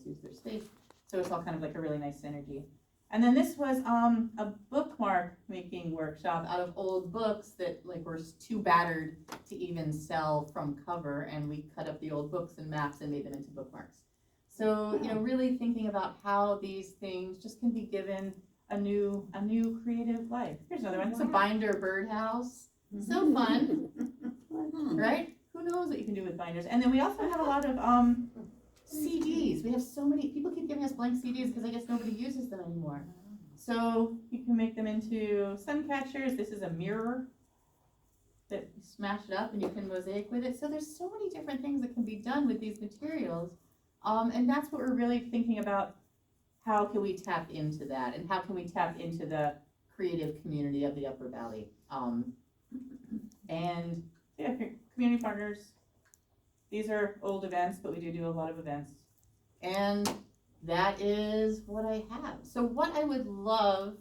else use their space. So it's all kind of like a really nice synergy. And then this was a bookmark making workshop out of old books that like were too battered to even sell from cover, and we cut up the old books and maps and made them into bookmarks. So, you know, really thinking about how these things just can be given a new creative life. Here's another one. It's a binder birdhouse. So fun, right? Who knows what you can do with binders? And then we also have a lot of CDs. We have so many, people keep giving us blank CDs because I guess nobody uses them anymore. So you can make them into sun catchers. This is a mirror that you smash it up and you can mosaic with it. So there's so many different things that can be done with these materials. And that's what we're really thinking about. How can we tap into that? And how can we tap into the creative community of the Upper Valley? And yeah, community partners. These are old events, but we do a lot of events. And that is what I have. So what I would love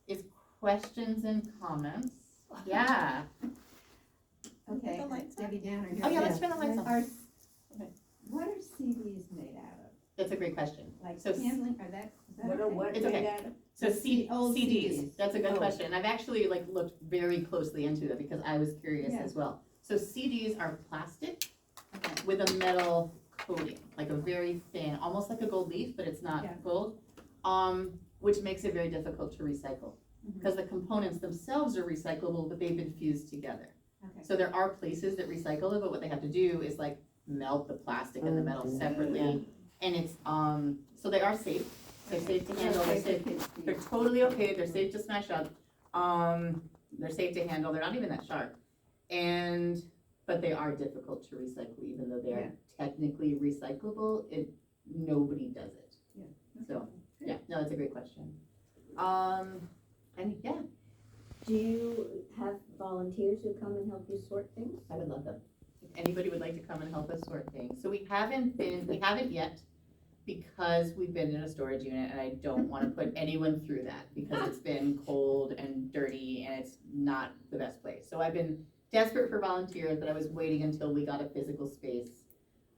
is questions and comments. Yeah. Okay, the lights on? Debbie Downer. Oh yeah, let's turn the lights on. What are CDs made out of? That's a great question. Like So handling, or that, is that What are okay? what It's okay. made out of? So Old CDs, CDs. that's a good Oh. question. And I've actually like looked very closely into it because I was curious Yeah. as well. So CDs are plastic Okay. with a metal coating, like a very thin, almost like a gold leaf, but it's not Yeah. gold, which makes it very difficult to recycle. Mhm. Because the components themselves are recyclable, but they've been fused together. Okay. So there are places that recycle it, but what they have to do is like melt the plastic and the metal separately. And it's, so they are safe. They're safe to handle, they're safe, they're totally okay, they're safe to smash up. They're safe to handle, they're not even that sharp. But they are difficult to recycle, even though they are technically recyclable, nobody does it. Yeah. So, yeah, no, that's a great question. And yeah, Do you have volunteers who come and help you sort things? I would love them. If anybody would like to come and help us sort things. So we haven't yet, because we've been in a storage unit and I don't wanna put anyone through that because it's been cold and dirty and it's not the best place. So I've been desperate for volunteers, but I was waiting until we got a physical space,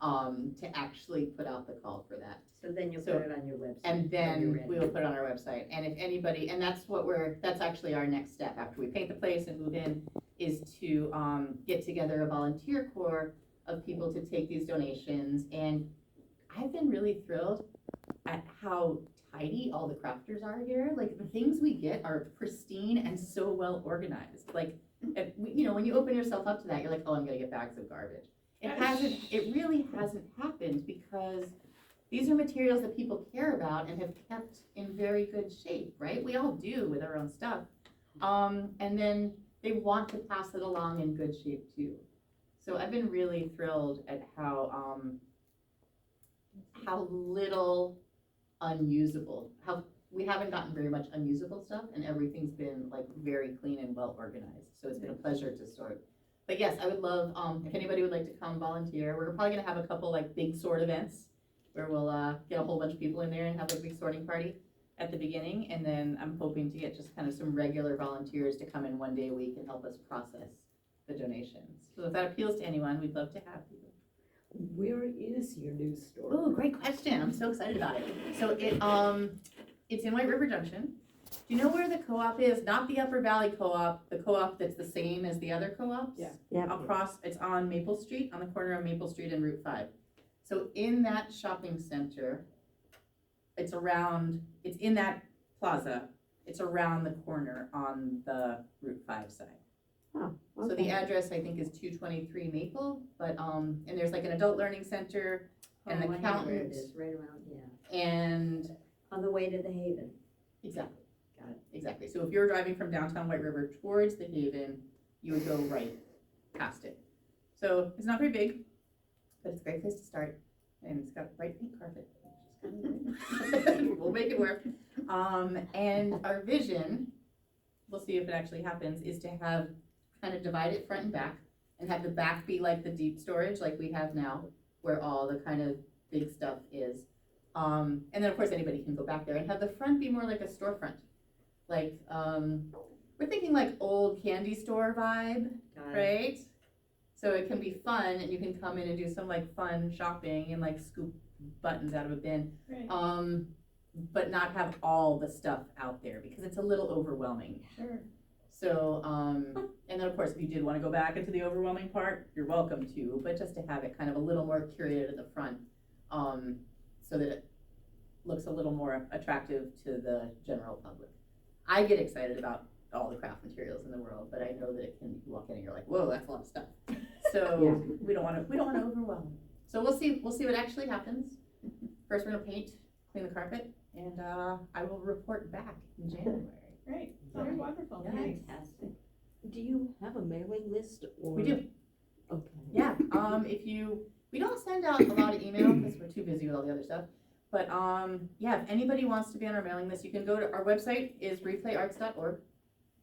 to actually put out the call for that. So then you'll So- put it on your website. And when you're then ready. we will put it on our website, and if anybody, and that's actually our next step after we paint the place and move in, is to, get together a volunteer corps of people to take these donations, and I've been really thrilled at how tidy all the crafters are here, like, the things we get are pristine and so well organized, like, when you open yourself up to that, you're like, oh, I'm gonna get bags of garbage. It really hasn't happened because these are materials that people care about and have kept in very good shape, right? We all do with our own stuff. And then they want to pass it along in good shape too. So I've been really thrilled at how little unusable, how we haven't gotten very much unusable stuff and everything's been like very clean and well organized. So it's been a pleasure to sort. But yes, I would love, if anybody would like to come volunteer, we're probably gonna have a couple like big sort events where we'll get a whole bunch of people in there and have a big sorting party at the beginning. And then I'm hoping to get just kind of some regular volunteers to come in one day a week and help us process the donations. So if that appeals to anyone, we'd love to have you. Where is your new store? Oh, great question. I'm so excited about it. So it's in White River Junction. Do you know where the co-op is? Not the Upper Valley Co-op, the co-op that's the same as the other co-ops? Yeah. Yep. Across, it's on Maple Street, on the corner of Maple Street and Route 5. So in that shopping center, it's in that plaza, it's around the corner on the Route 5 side. Oh, So the okay. address, I think, is 223 Maple, but, and there's like an adult learning center and Oh, an I know where it accountant. is, right around, yeah. And, On the way to the Haven. exactly. Got it. Exactly. So if you're driving from downtown White River towards the Haven, you would go right past it. So it's not very big, but it's a great place to start. And it's got bright pink carpet. We'll make it work. And our vision, we'll see if it actually happens, is to have kind of divide it front and back and have the back be like the deep storage like we have now, where all the kind of big stuff is. And then of course anybody can go back there and have the front be more like a storefront. Like, we're thinking like old candy store vibe, Got it. right? So it can be fun and you can come in and do some like fun shopping and like scoop buttons out of a bin. Right, But not have all the stuff out there because it's a little overwhelming. sure. So, and then of course, if you did wanna go back into the overwhelming part, you're welcome to, but just to have it kind of a little more curated at the front, so that it looks a little more attractive to the general public. I get excited about all the craft materials in the world, but I know that it can, you walk in and you're like, whoa, that's a lot of stuff. So we don't wanna overwhelm. So we'll see what actually happens. First, we're gonna paint, clean the carpet, and, I will report back in January. Great, sounds Right. wonderful, Yeah. thanks. Fantastic. Do you have a mailing list or? We do. Okay. Yeah, we don't send out a lot of email because we're too busy with all the other stuff. But, yeah, if anybody wants to be on our mailing list, you can go to, our website is replayarts.org.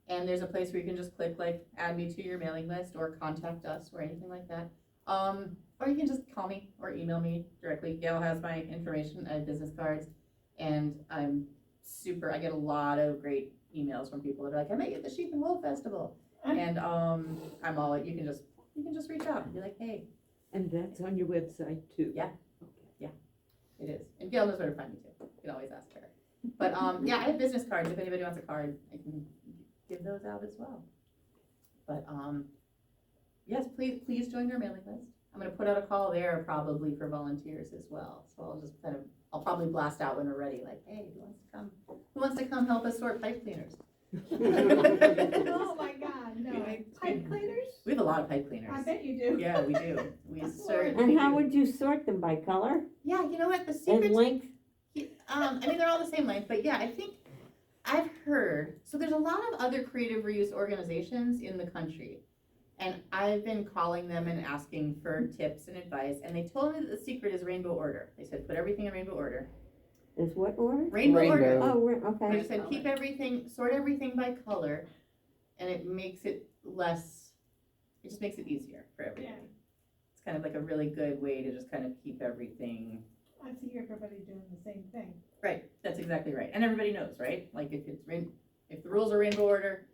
And there's a place where you can just click like, add me to your mailing list or contact us or anything like that. Or you can just call me or email me directly. Gail has my information, I have business cards. And I get a lot of great emails from people that are like, I met you at the Sheep and Wool Festival. And, you can just reach out and be like, hey, And that's on your website too? Yeah. Okay. it is. And Gail knows where to find me too. You can always ask her. But, yeah, I have business cards. If anybody wants a card, I can give those out as well. But, yes, please join our mailing list. I'm gonna put out a call there probably for volunteers as well. So I'll probably blast out when we're ready, like, hey, who wants to come help us sort pipe cleaners? Oh my God, no, pipe cleaners? We have a lot of pipe cleaners. I bet you do. Yeah, we do. We certainly And how do. would you sort them, by color Yeah, you know what, the and secret, length? they're all the same length, but yeah, I think I've heard, so there's a lot of other creative reuse organizations in the country. And I've been calling them and asking for tips and advice, and they told me that the secret is rainbow order. They said, put everything in rainbow order. Is what order? Rainbow order. Oh, They okay. just said, sort everything by color, and it makes it just makes it easier for everybody. Yeah. It's kind of like a really good way to just kind of keep everything. I see everybody doing the same thing. Right, that's exactly right. And everybody knows, right? Like if the rules are rainbow order,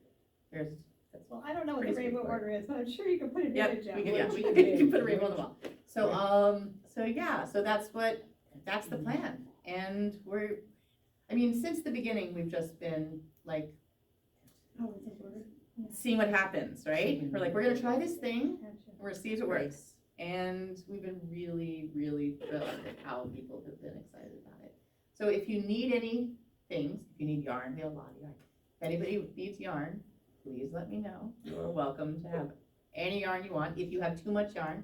Well, I don't know what the Pretty rainbow straightforward. order is, but I'm sure you can put an yep, image up. we can put a rainbow on the wall. So yeah, so that's the plan. And since the beginning, we've just been like, Oh, it's a word? seeing what happens, right? We're like, we're gonna try this thing, Gotcha. we're gonna see if it works. And we've been really, really thrilled at how people have been excited about it. So if you need any things, if you need yarn, we have a lot of yarn. If anybody needs yarn, please let me know. You're welcome to have any yarn you want. If you have too much yarn,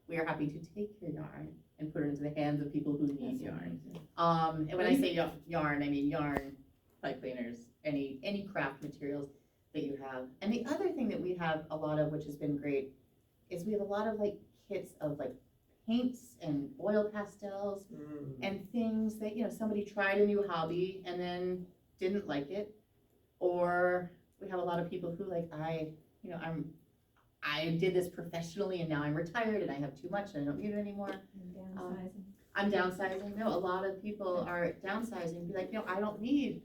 we are happy to take your yarn and put it into the hands of people who need yarn. And when I say yarn, I mean yarn, pipe cleaners, any craft materials that you have. And the other thing that we have a lot of, which has been great, is we have a lot of like kits of like paints and oil pastels and things that, somebody tried a new hobby and then didn't like it. Or we have a lot of people who like, I did this professionally and now I'm retired and I have too much and I don't need it anymore. I'm downsizing. No, a lot of people are downsizing, be like, I don't need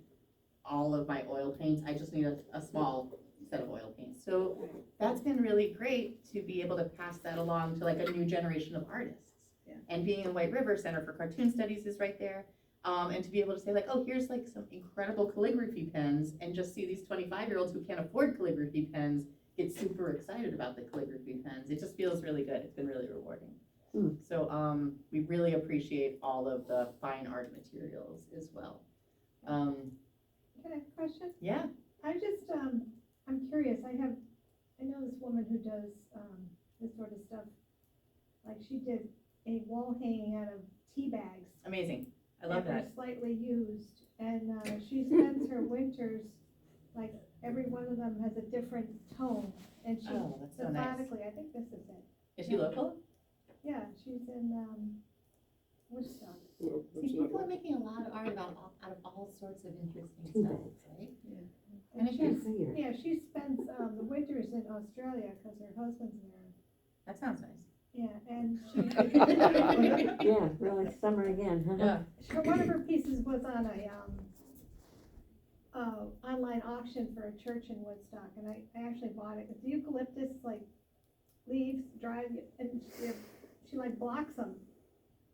all of my oil paints. I just need a small set of oil paints. So that's been really great to be able to pass that along to like a new generation of artists. Yeah. And being in White River Center for Cartoon Studies is right there. And to be able to say like, oh, here's like some incredible calligraphy pens, and just see these 25-year-olds who can't afford calligraphy pens get super excited about the calligraphy pens. It just feels really good. It's been really rewarding. So we really appreciate all of the fine art materials as well. Can I have a question? Yeah. I'm curious, I know this woman who does, this sort of stuff. Like she did a wall hanging out of tea bags. Amazing. I love that that. were slightly used, and, she spends her winters, like, every one of them has a different tone, and she Oh, that's so nice. methodically, I think this is it. Is she local? Yeah, she's in, Woodstock. See, people are making a lot of art out of all sorts of interesting stuff, right? And again, Yeah, she spends, the winters in Australia, cause her husband's there. that sounds nice. Yeah, and she, Yeah, really, summer again, huh? one of her pieces was on a, online auction for a church in Woodstock, and I actually bought it. It's eucalyptus, like, leaves, dried, and she like blocks them.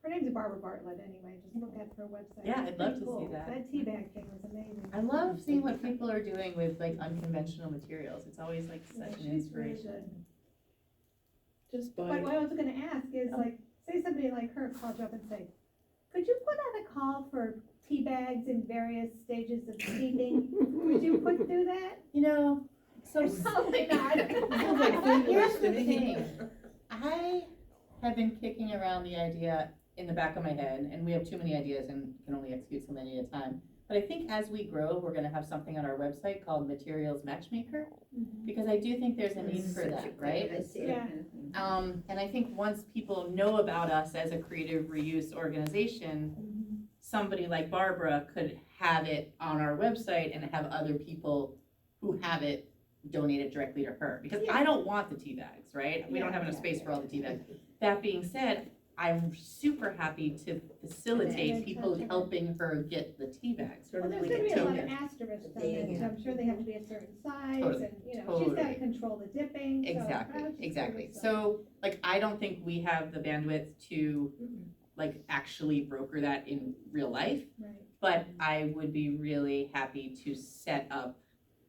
Her name's Barbara Bartlett anyway, just look at her website. Yeah, It's I'd love pretty to see cool. that. That tea bag thing was amazing. I love seeing what people are doing with like unconventional materials. It's always like Yeah, such an she's really inspiration. Just But by, what I was gonna ask is Oh. like, say somebody like her called you up and say, could you put out a call for tea bags in various stages of steeping? Would you do that? You know, so Probably not. Sounds like food here's the wasting. thing. I have been kicking around the idea in the back of my head, and we have too many ideas and can only execute so many at a time. But I think as we grow, we're gonna have something on our website called Materials Matchmaker, because I do think there's a need for that, right? Yeah. And I think once people know about us as a creative reuse organization, somebody like Barbara could have it on our website and have other people who have it donate it directly to her. Because I don't want the tea bags, right? We don't have enough space for all the tea bags. That being said, I'm super happy to facilitate people helping her get the tea bags. Well, Sort of there's like gonna a be a lot of token. asterisks on Yeah. it, so I'm sure they have to be a certain size, Totally, and, you know, she's gotta totally. control the dipping, so. I Exactly, was just exactly. curious, So, like, I don't think we have the bandwidth to, Mhm. like, actually broker that in real life. Right, But I would be really happy to set up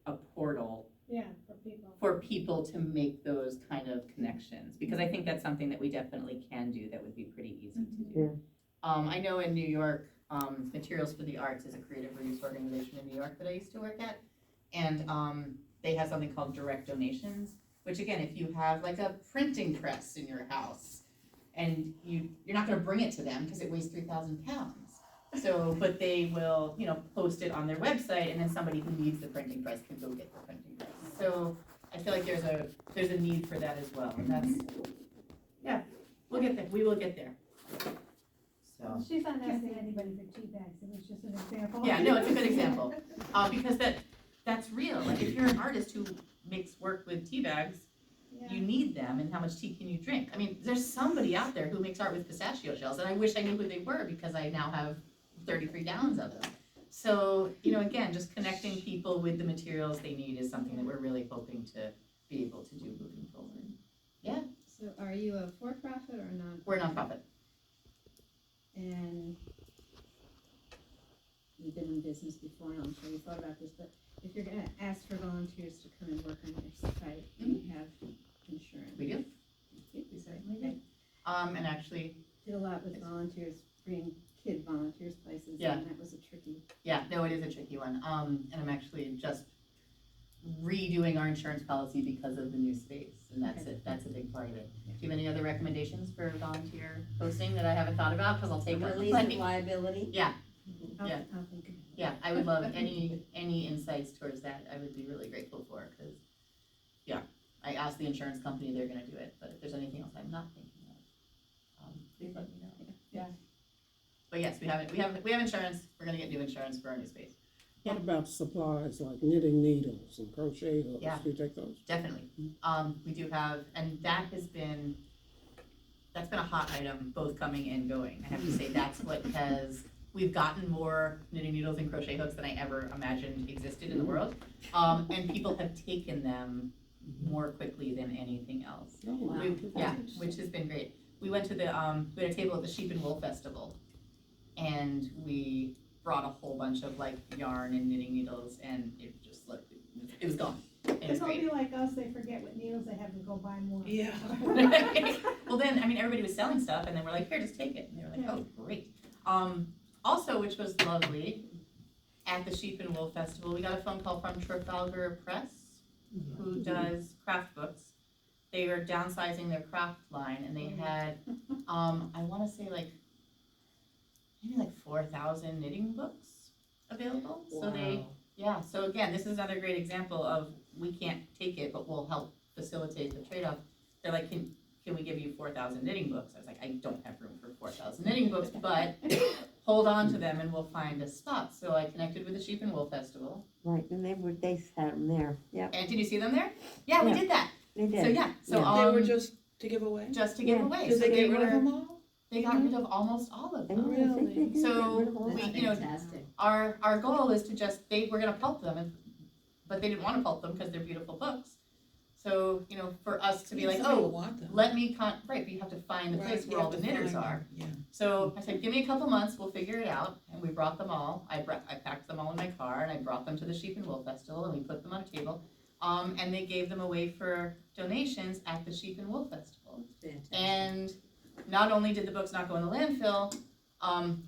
a portal yeah, for people. for people to make those kind of connections, because I think that's something that we definitely can do that would be pretty easy to do. Yeah. I know in New York, Materials for the Arts is a creative reuse organization in New York that I used to work at. And, they have something called direct donations, which again, if you have like a printing press in your house and you're not gonna bring it to them because it weighs 3,000 pounds. So, but they will, you know, post it on their website, and then somebody who needs the printing press can go get the printing press. So I feel like there's a need for that as well, and that's, yeah, we'll get there, we will get there. So, She's not asking anybody for tea bags, it was just an example. yeah, no, it's a good example, because that's real, like if you're an artist who makes work with tea bags, Yeah. you need them, and how much tea can you drink? I mean, there's somebody out there who makes art with pistachio shells, and I wish I knew who they were, because I now have 33 gallons of them. So, you know, again, just connecting people with the materials they need is something that we're really hoping to be able to do moving forward. So are you a for-profit or non? We're a nonprofit. And you've been in business before, and I'm sure you thought about this, but if you're gonna ask for volunteers to come and work on your site, do you have insurance? We do. We certainly do. And actually, Did a lot with volunteers, bring kid volunteers places, Yeah. and that was a tricky. yeah, no, it is a tricky one. And I'm actually just redoing our insurance policy because of the new space, and that's it, that's a big part of it. Do you have any other recommendations for volunteer posting that I haven't thought about, because I'll take them. Release of liability. Yeah, I'll, Yeah. I'll think of it. yeah, I would love any insights towards that, I would be really grateful for, because, yeah, I asked the insurance company, they're gonna do it, but if there's anything else I'm not thinking of, please let me know. Yeah. But yes, we have insurance, we're gonna get new insurance for our new space. What about supplies like knitting needles and crochet hooks? Yeah. Do you take those? Definitely. We do have, and that's been a hot item, both coming and going. I have to say, we've gotten more knitting needles and crochet hooks than I ever imagined existed in the world. And people have taken them more quickly than anything else. Oh, wow. Yeah, which has been great. We went to we had a table at the Sheep and Wool Festival, and we brought a whole bunch of like yarn and knitting needles, and it just looked, it was gone. It was It's great. only like us, they forget what needles they have to go buy more. Yeah. Well, then, I mean, everybody was selling stuff, and then we're like, here, just take it. And they were like, oh, great. Also, which was lovely, at the Sheep and Wool Festival, we got a phone call from Trafalgar Press, who does craft books. They were downsizing their craft line, and they had, I wanna say maybe 4,000 knitting books available. So they, yeah, so again, this is another great example of, we can't take it, but we'll help facilitate the trade-off. They're like, can we give you 4,000 knitting books? I was like, I don't have room for 4,000 knitting books, but hold on to them and we'll find a spot. So I connected with the Sheep and Wool Festival. Right, and they had them there, yeah, And did you see them there? Yeah, we Yeah. did that. they did. So yeah, so Yeah. They were just to give away? just to give Yeah. away. Did So they get rid of were- them all? They got rid of almost all of I them. know, I think they Really? did get So rid of all we, that. you know, Fantastic. our goal is to just, were gonna pulp them, but they didn't wanna pulp them because they're beautiful books. So, you know, for us to be like, Some people oh, want them. let me right, but you have to find the Right, place you where all have the to knitters find are. them, Yeah. So I said, give me a couple months, we'll figure it out, and we brought them all. I packed them all in my car, and I brought them to the Sheep and Wool Festival, and we put them on a table. And they gave them away for donations at the Sheep and Wool Festival. And not only did the books not go in the landfill,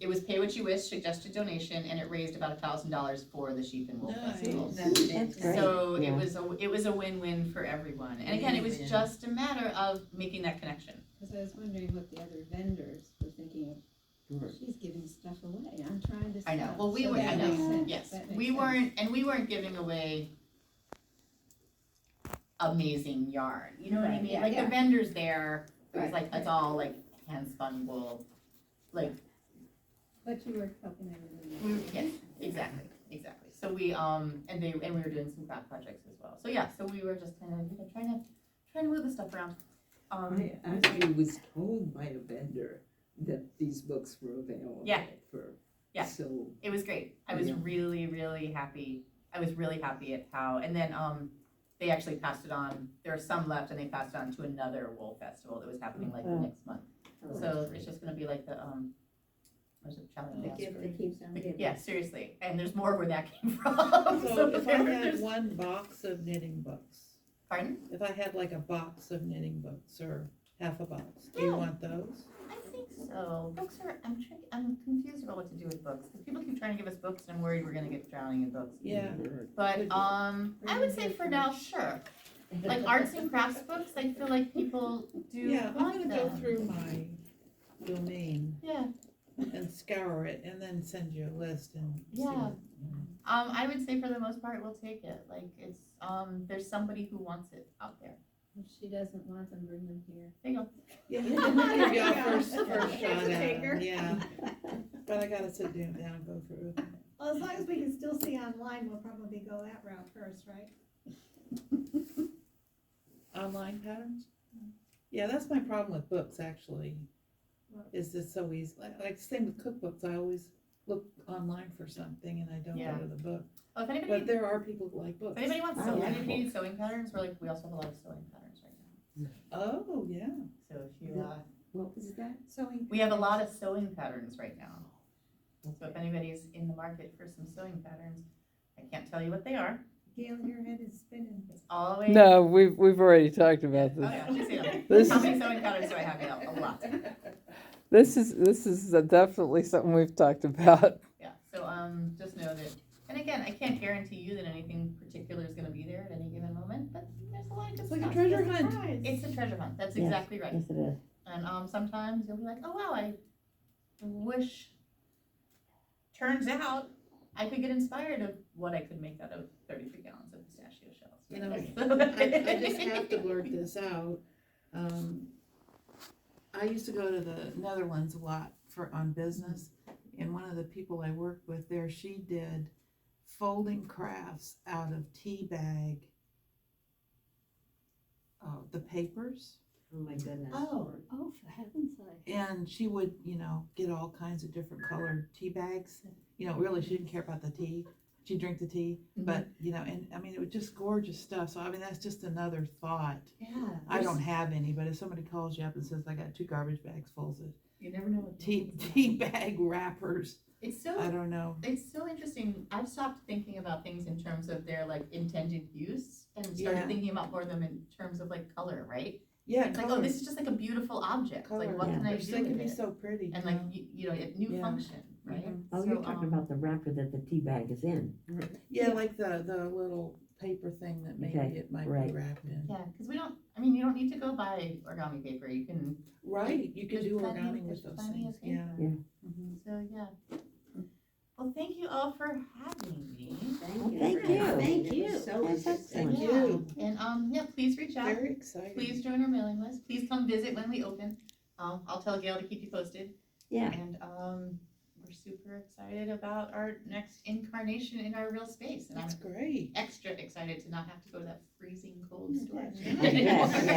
it was pay what you wish, suggested donation, and it raised about $1,000 for the Sheep and Wool Festival. That's great. So Yeah. it was a win-win for everyone. And again, it was Win-win. just a matter of making that connection. Cause I was wondering what the other vendors were thinking of, she's giving stuff away, I'm trying to. I know. sell. Well, we So were, that I makes know, sense. yes, That makes we sense. weren't giving away amazing yarn, you know what I Right, mean? yeah, Like yeah. the vendors there, it was Right, like, it's all like hand spun wool, like, But you were helping everyone. yes, exactly. So we, and we were doing some craft projects as well. So yeah, so we were just kind of, you know, trying to move the stuff around. I actually was told by a vendor that these books were available. Yeah. Yeah. So, It was great. I was Yeah. really, really happy. I was really happy at how, and then, they actually passed it on. There are some left and they passed it on to another wool festival that was happening like the Oh. next month. So it's just gonna be like the, what's it, Challenge The Master? gift that keeps on giving. Yeah, seriously. And there's more where that came from. So if I had there's- one box of knitting books, Pardon? if I had like a box of knitting books or half a box, do you Yeah. want those? I think so. Books are, I'm confused about what to do with books. 'Cause people keep trying to give us books and I'm worried we're gonna get drowning in books. Yeah. But, I would say for now, sure. Like arts and crafts books, I feel like people do Yeah, I'm want gonna go them. through my domain Yeah, and scour it and then send you a list and see. Yeah. what, you know. I would say for the most part, we'll take it. Like it's, there's somebody who wants it out there. If she doesn't want them, bring them here. There you go. Yeah, give y'all first There's shot a at taker. them, yeah. But I gotta sit down and go through it. Well, as long as we can still see online, we'll probably go that route first, right? Online patterns? Yeah, that's my problem with books, actually, is it's so easy, like same with cookbooks, I always look online for something and I don't Yeah. go to the book. Oh, if But anybody, there are people who like if books. anybody wants Oh, sewing, yeah. anybody needs sewing patterns, we also have a lot of sewing patterns right now. Oh, yeah. So if you, what was that? Sewing. we have a lot of sewing patterns right now. So if anybody's in the market for some sewing patterns, I can't tell you what they are. Gail, your head is spinning. It's always. No, we've already talked about Oh, this. yeah, she's seen them. This How is- many sewing patterns do I have? Yeah, a lot. This is definitely something we've talked about. Yeah, so, just know that, and again, I can't guarantee you that anything particular is gonna be there at any given moment, but there's a lot of good It's like a stuff. treasure hunt. Surprise. It's a treasure hunt, that's Yes. exactly right. Yes, it is. And, sometimes you'll be like, oh wow, I wish, turns out, I could get inspired of what I could make out of 33 gallons of pistachio shells. You know, right? I just have to blurt this out. I used to go to the Netherlands a lot on business, and one of the people I worked with there, she did folding crafts out of tea bag, the papers, Oh, my goodness. Oh, for heaven's sake. and she would, get all kinds of different colored tea bags. Really, she didn't care about the tea. She'd drink the tea, but, and I mean, it was just gorgeous stuff. So, I mean, that's just another thought. Yeah. I don't have any, but if somebody calls you up and says, I got 2 garbage bags full of You never know what. tea bag wrappers, It's so, I don't know. it's so interesting. I've stopped thinking about things in terms of their like intended use and started Yeah. thinking about more of them in terms of like color, right? Yeah, It's like, oh, color. this is just like a beautiful object. Color, Like, what yeah. can I They do can with be it? so pretty. And like, a new Yeah. function, right? Oh, you're talking about the wrapper that the tea bag is in. Yeah, like the little paper thing that maybe Okay, it might be right. wrapped in. Yeah, because you don't need to go buy origami paper. You can, Right, you can There's do plenty of- origami there's with those plenty of things, yeah. paper. Yeah. Mhm. so yeah. Well, thank you all for having me. Well, thank you. Thank It you. was So That's interesting. excellent. Thank you. And please reach out. Very exciting. Please join our mailing list. Please come visit when we open. I'll tell Gail to keep you posted. Yeah. And we're super excited about our next incarnation in our real space. And I'm That's great. extra excited to not have to go to that freezing cold store. I bet, yeah.